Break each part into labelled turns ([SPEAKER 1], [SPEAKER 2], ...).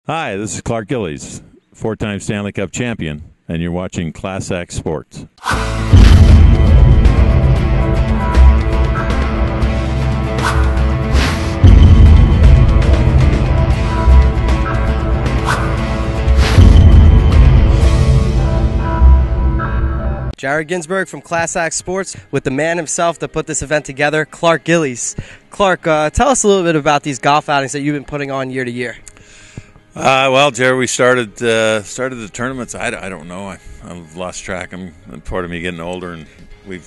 [SPEAKER 1] Hi, this is Clark Gillies, four-time Stanley Cup champion, and you're watching Class X Sports.
[SPEAKER 2] Jared Ginsberg from Class X Sports with the man himself that put this event together, Clark Gillies. Clark, tell us a little bit about these golf outings that you've been putting on year to year.
[SPEAKER 1] Well, Jared, we started the tournaments. I don't know. I've lost track. I'm part of me getting older, and we've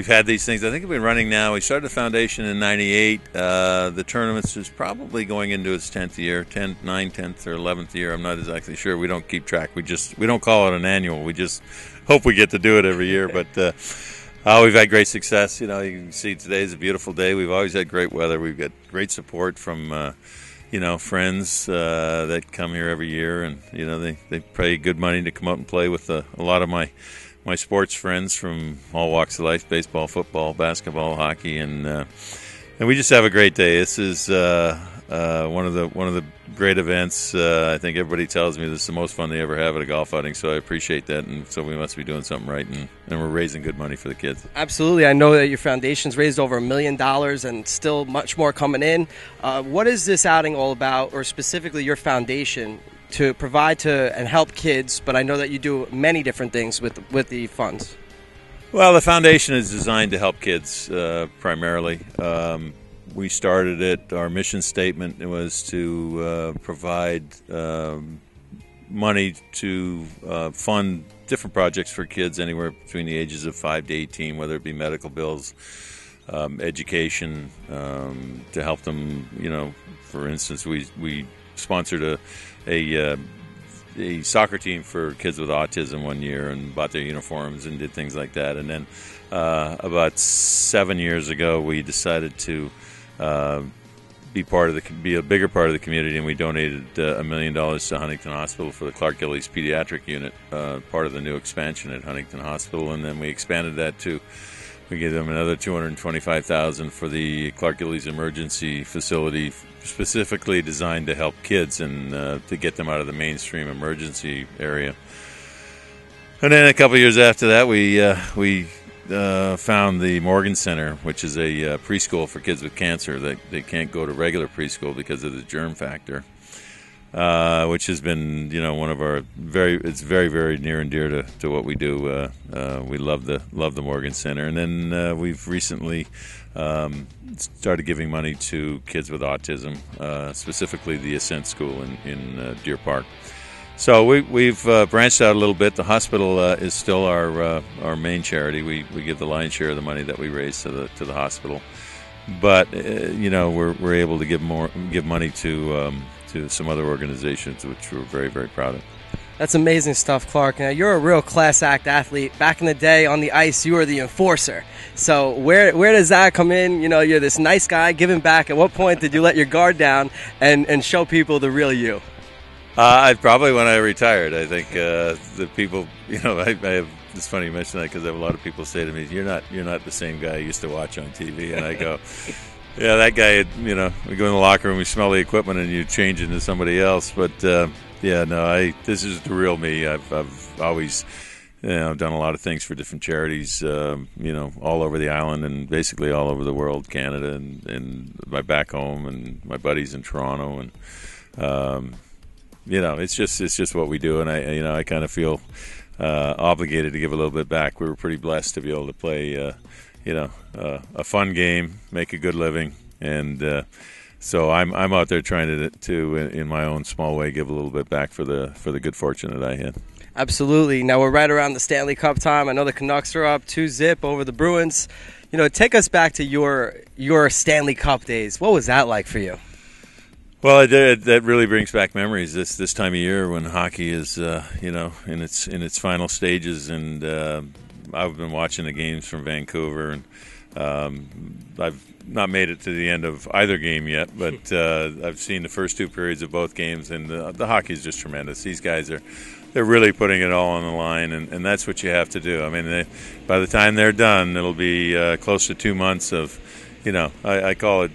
[SPEAKER 1] had these things. I think we've been running now. We started the foundation in '98. The tournaments is probably going into its 10th year, 10th, 9th, 10th, or 11th year. I'm not exactly sure. We don't keep track. We don't call it an annual. We just hope we get to do it every year. But we've had great success. You can see today is a beautiful day. We've always had great weather. We've got great support from friends that come here every year, and they pay good money to come out and play with a lot of my sports friends from all walks of life: baseball, football, basketball, hockey, and we just have a great day. This is one of the great events. I think everybody tells me this is the most fun they ever have at a golf outing, so I appreciate that, and so we must be doing something right, and we're raising good money for the kids.
[SPEAKER 2] Absolutely. I know that your foundation's raised over $1 million and still much more coming in. What is this outing all about, or specifically your foundation, to provide to and help kids? But I know that you do many different things with the funds.
[SPEAKER 1] Well, the foundation is designed to help kids primarily. We started it. Our mission statement was to provide money to fund different projects for kids anywhere between the ages of 5 to 18, whether it be medical bills, education, to help them. For instance, we sponsored a soccer team for kids with autism one year and bought their uniforms and did things like that. And then about 7 years ago, we decided to be a bigger part of the community, and we donated $1 million to Huntington Hospital for the Clark Gillies Pediatric Unit, part of the new expansion at Huntington Hospital, and then we expanded that to. We gave them another $225,000 for the Clark Gillies Emergency Facility, specifically designed to help kids and to get them out of the mainstream emergency area. And then a couple of years after that, we found the Morgan Center, which is a preschool for kids with cancer. They can't go to regular preschool because of the germ factor, which has been, one of our it's very, very near and dear to what we do. We love the Morgan Center, and then we've recently started giving money to kids with autism, specifically the Ascent School in Deer Park. So we've branched out a little bit. The hospital is still our main charity. We give the lion's share of the money that we raise to the hospital, but we're able to give money to some other organizations, which we're very, very proud of.
[SPEAKER 2] That's amazing stuff, Clark. Now, you're a real class act athlete. Back in the day on the ice, you were the enforcer. So where does that come in? You're this nice guy giving back. At what point did you let your guard down and show people the real you?
[SPEAKER 1] Probably when I retired. I think the people, I have. It's funny you mention that because I have a lot of people say to me, "You're not the same guy I used to watch on TV," and I go, "Yeah, that guy. We go in the locker room, we smell the equipment, and you change into somebody else." But this is the real me. I've always, I've done a lot of things for different charities, all over the island and basically all over the world, Canada and my back home and my buddies in Toronto, and it's just what we do, and I kind of feel obligated to give a little bit back. We were pretty blessed to be able to play, a fun game, make a good living, and so I'm out there trying to in my own small way give a little bit back for the good fortune that I had.
[SPEAKER 2] Absolutely. Now we're right around the Stanley Cup time. I know the Canucks are up 2-0 over the Bruins. Take us back to your Stanley Cup days. What was that like for you?
[SPEAKER 1] Well, that really brings back memories. This time of year when hockey is, in its final stages, and I've been watching the games from Vancouver, and I've not made it to the end of either game yet, but I've seen the first two periods of both games, and the hockey is just tremendous. These guys they're really putting it all on the line, and that's what you have to do. I mean, by the time they're done, it'll be close to 2 months of I call it,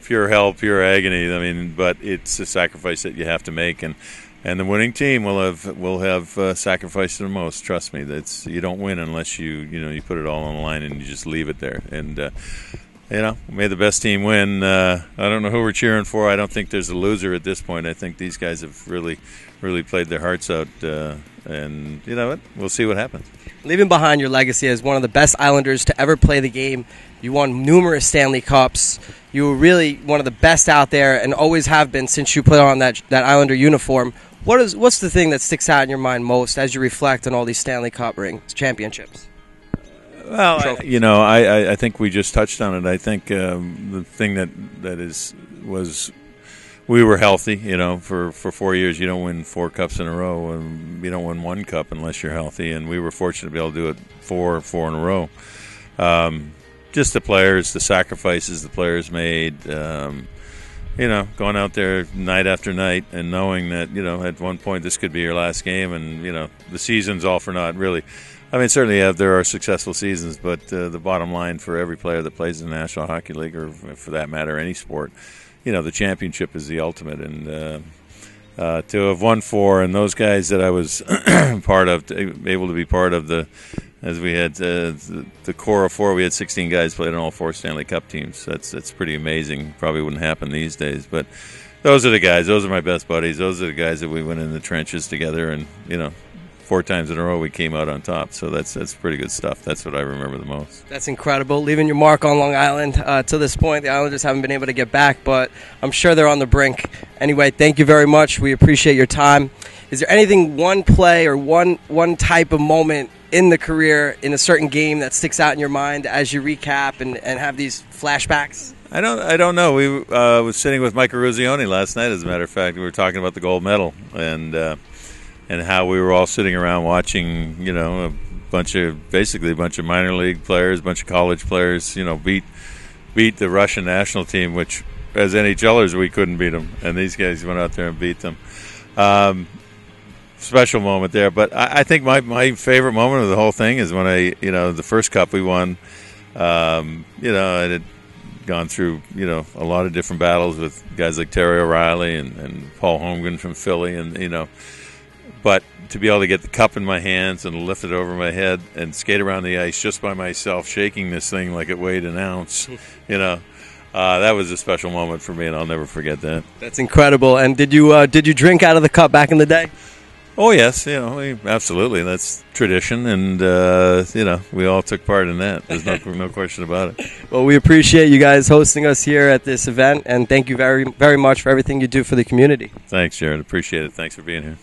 [SPEAKER 1] pure hell, pure agony. I mean, but it's a sacrifice that you have to make, and the winning team will have sacrificed the most. Trust me, you don't win unless you put it all on the line and you just leave it there. And may the best team win. I don't know who we're cheering for. I don't think there's a loser at this point. I think these guys have really played their hearts out, and you know what? We'll see what happens.
[SPEAKER 2] Leaving behind your legacy as one of the best Islanders to ever play the game, you won numerous Stanley Cups. You were really one of the best out there and always have been since you put on that Islander uniform. What's the thing that sticks out in your mind most as you reflect on all these Stanley Cup rings, championships?
[SPEAKER 1] Well, I think we just touched on it. I think the thing was we were healthy. For 4 years you don't win 4 cups in a row, and you don't win 1 cup unless you're healthy. And we were fortunate to be able to do it four in a row. Just the players, the sacrifices the players made. Going out there night after night and knowing that at one point this could be your last game, and the season's all for naught, really. I mean, certainly there are successful seasons, but the bottom line for every player that plays in the National Hockey League, or for that matter any sport, the championship is the ultimate. And to have won 4, and those guys that I was able to be part of, as we had the core of 4, we had 16 guys played on all 4 Stanley Cup teams. That's pretty amazing. Probably wouldn't happen these days, but those are the guys. Those are my best buddies. Those are the guys that we went in the trenches together, and 4 times in a row we came out on top. So that's pretty good stuff. That's what I remember the most.
[SPEAKER 2] That's incredible. Leaving your mark on Long Island. To this point, the Islanders haven't been able to get back, but I'm sure they're on the brink. Anyway, thank you very much. We appreciate your time. Is there anything, one play or one type of moment in the career in a certain game that sticks out in your mind as you recap and have these flashbacks?
[SPEAKER 1] I don't know. We was sitting with Mike Eruzione last night, as a matter of fact. We were talking about the gold medal and how we were all sitting around watching, a bunch of minor league players, a bunch of college players, beat the Russian national team, which as NHLers we couldn't beat them, and these guys went out there and beat them. Special moment there, but I think my favorite moment of the whole thing is when the first cup we won. I had gone through a lot of different battles with guys like Terry O'Reilly and Paul Holmgren from Philly, and but to be able to get the cup in my hands and lift it over my head and skate around the ice just by myself, shaking this thing like it weighed an ounce, that was a special moment for me, and I'll never forget that.
[SPEAKER 2] That's incredible. And did you drink out of the cup back in the day?
[SPEAKER 1] Oh, yes, absolutely. That's tradition, and, we all took part in that. There's no question about it.
[SPEAKER 2] Well, we appreciate you guys hosting us here at this event, and thank you very, very much for everything you do for the community.
[SPEAKER 1] Thanks, Jared. Appreciate it. Thanks for being here.